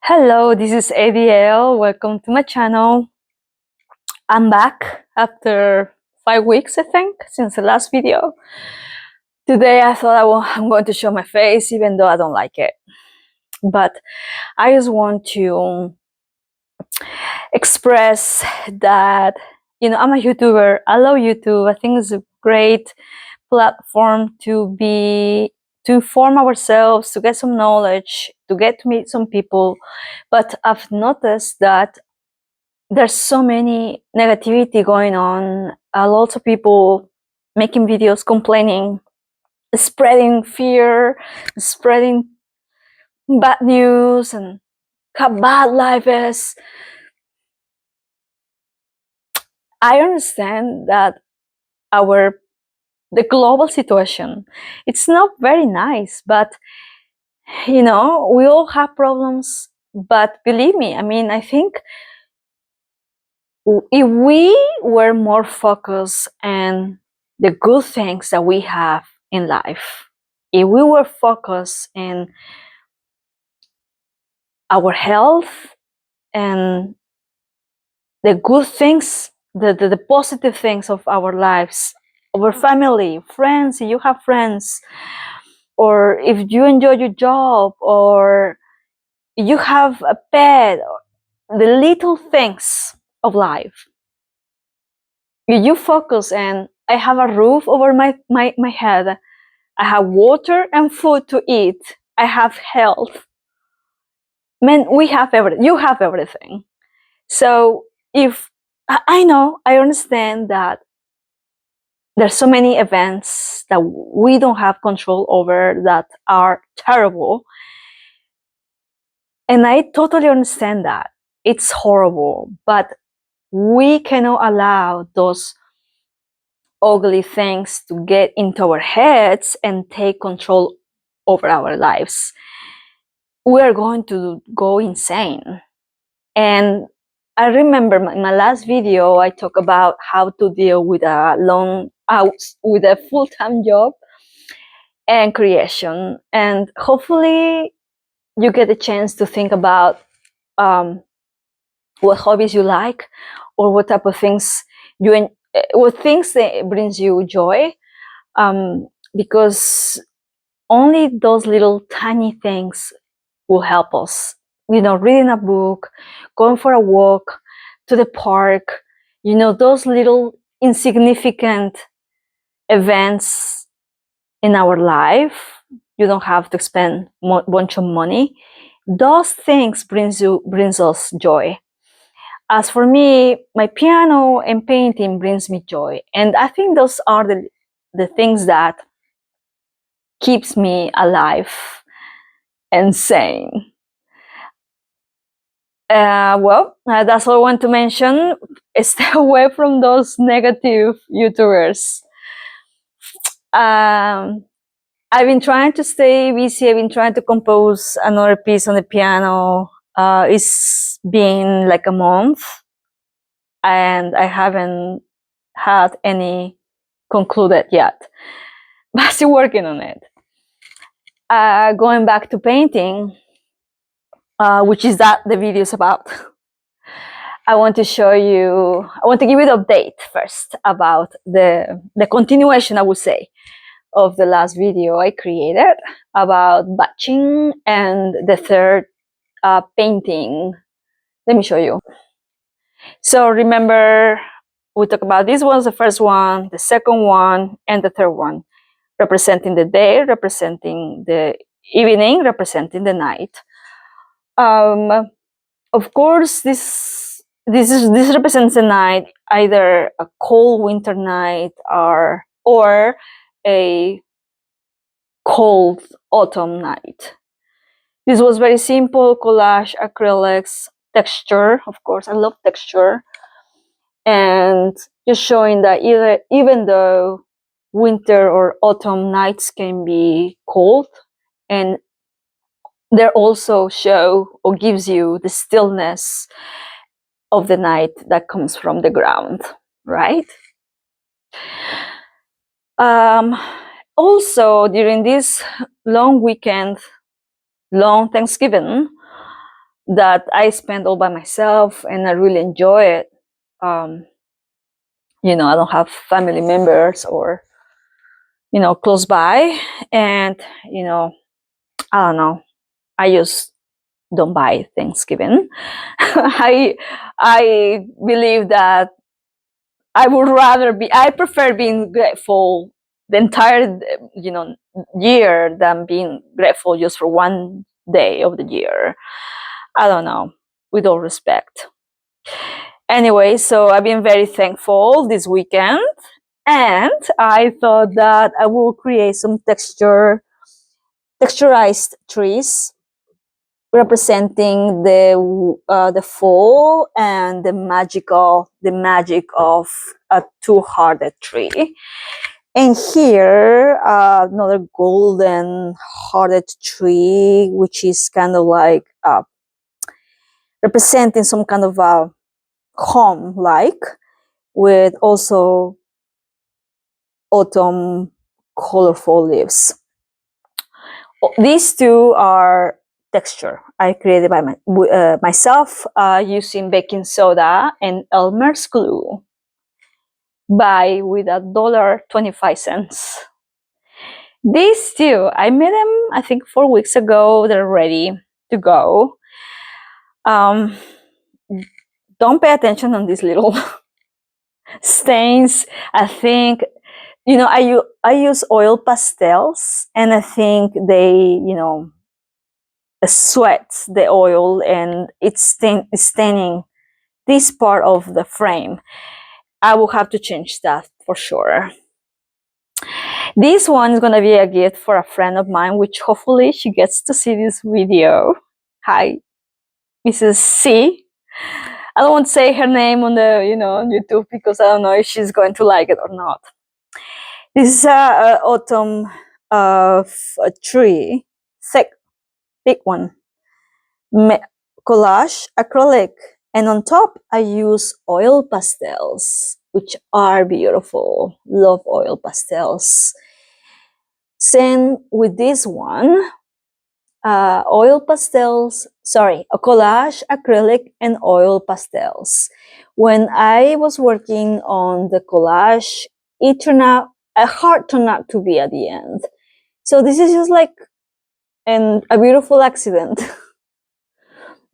Hello, this is ADL. Welcome to my channel. I'm back after 5 weeks, I think, since the last video. Today I thought I'm going to show my face, even though I don't like it. But I just want to express that, I'm a YouTuber. I love YouTube. I think it's a great platform to form ourselves, to get some knowledge, to get to meet some people. But I've noticed that there's so many negativity going on. Lots of people making videos complaining, spreading fear, spreading bad news, and how bad life is. I understand that the global situation, it's not very nice, but we all have problems. But believe me, I think if we were more focused on the good things that we have in life, if we were focused in our health and the good things, the positive things of our lives, our family, friends, if you have friends, or if you enjoy your job, or you have a pet, the little things of life, if you focus and I have a roof over my head, I have water and food to eat, I have health, man, we have everything, you have everything. So if I know, I understand that there's so many events that we don't have control over that are terrible, and I totally understand that it's horrible, but we cannot allow those ugly things to get into our heads and take control over our lives. We are going to go insane. And I remember in my last video, I talked about how to deal with with a full-time job and creation. And hopefully you get a chance to think about what hobbies you like, or what type of things what things that brings you joy. Because only those little tiny things will help us. Reading a book, going for a walk to the park, those little insignificant events in our life. You don't have to spend a bunch of money. Those things brings us joy. As for me, my piano and painting brings me joy, and I think those are the things that keeps me alive and sane. That's all I want to mention. Stay away from those negative YouTubers. I've been trying to stay busy. I've been trying to compose another piece on the piano. It's been like a month, and I haven't had any concluded yet, but still working on it. Going back to painting, which is that the video is about. I want to give you the update first about the continuation, I would say, of the last video I created about batching and the third painting. Let me show you. So remember, we talked about this one's the first one, the second one, and the third one, representing the day, representing the evening, representing the night. Of course, this represents a night, either a cold winter night or a cold autumn night. This was very simple collage, acrylics, texture. Of course, I love texture, and just showing that even though winter or autumn nights can be cold, and they also show or gives you the stillness of the night that comes from the ground, right? Also, during this long weekend, long Thanksgiving, that I spend all by myself, and I really enjoy it. I don't have family members or close by, and I don't know. I just don't buy Thanksgiving. I believe that I prefer being grateful the entire year than being grateful just for one day of the year. I don't know, with all respect. Anyway, so I've been very thankful this weekend, and I thought that I will create some texturized trees representing the fall and the magic of a two-hearted tree. And here, another golden hearted tree, which is kind of like representing some kind of a home, like with also autumn colorful leaves. These two are texture I created by myself using baking soda and Elmer's glue. Buy with $1.25. These two, I made them I think 4 weeks ago. They're ready to go. Don't pay attention on these little stains. I think I use oil pastels, and I think they sweat the oil, and it's staining this part of the frame. I will have to change that for sure. This one is gonna be a gift for a friend of mine, which hopefully she gets to see this video. Hi, Mrs. C. I don't want to say her name on the on YouTube because I don't know if she's going to like it or not. This is a autumn tree, thick, big one. Collage acrylic, and on top I use oil pastels, which are beautiful. Love oil pastels. Same with this one, oil pastels, sorry, a collage acrylic and oil pastels. When I was working on the collage, it turned out a heart turned out to be at the end. So this is just like a beautiful accident.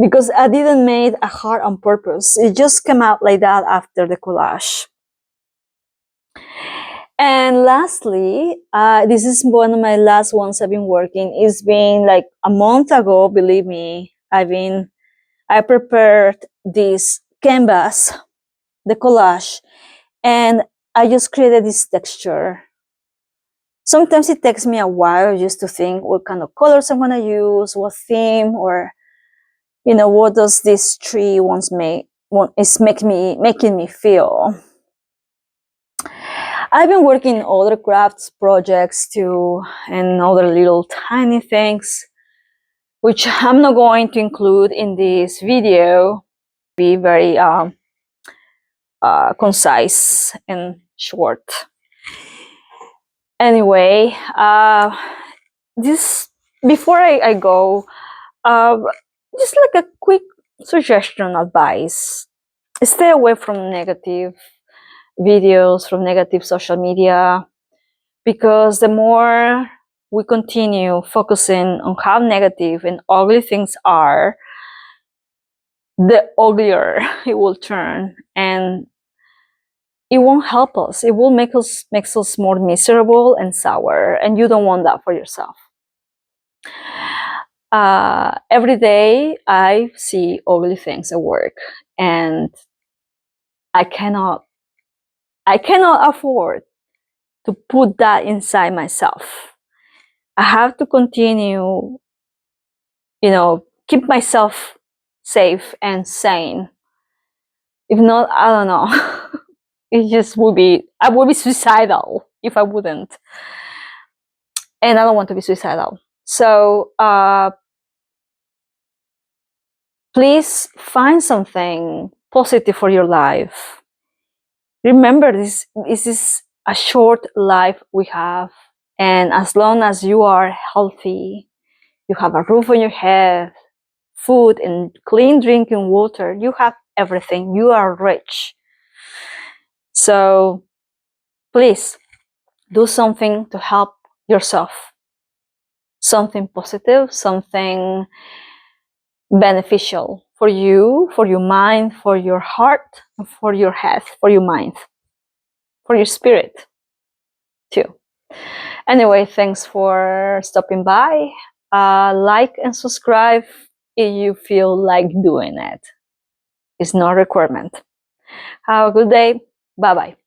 Because I didn't make a heart on purpose. It just came out like that after the collage. And lastly, this is one of my last ones I've been working. It's been like a month ago, believe me. I prepared this canvas, the collage, and I just created this texture. Sometimes it takes me a while just to think what kind of colors I'm gonna use, what theme, or what does this tree is making me feel. I've been working in other crafts projects too, and other little tiny things, which I'm not going to include in this video. Be very concise and short. Anyway, this before I go, just like a quick suggestion, advice: stay away from negative videos, from negative social media, because the more we continue focusing on how negative and ugly things are, the uglier it will turn, and it won't help us. It will makes us more miserable and sour, and you don't want that for yourself. Every day I see ugly things at work, and I cannot afford to put that inside myself. I have to continue, keep myself safe and sane. If not, I don't know. I would be suicidal if I wouldn't. And I don't want to be suicidal. So please find something positive for your life. Remember, this is a short life we have. And as long as you are healthy, you have a roof on your head, food and clean drinking water, you have everything. You are rich. So please do something to help yourself. Something positive, something beneficial for you, for your mind, for your heart, for your head, for your mind, for your spirit too. Anyway, thanks for stopping by. Like and subscribe if you feel like doing it. It's no requirement. Have a good day. Bye bye.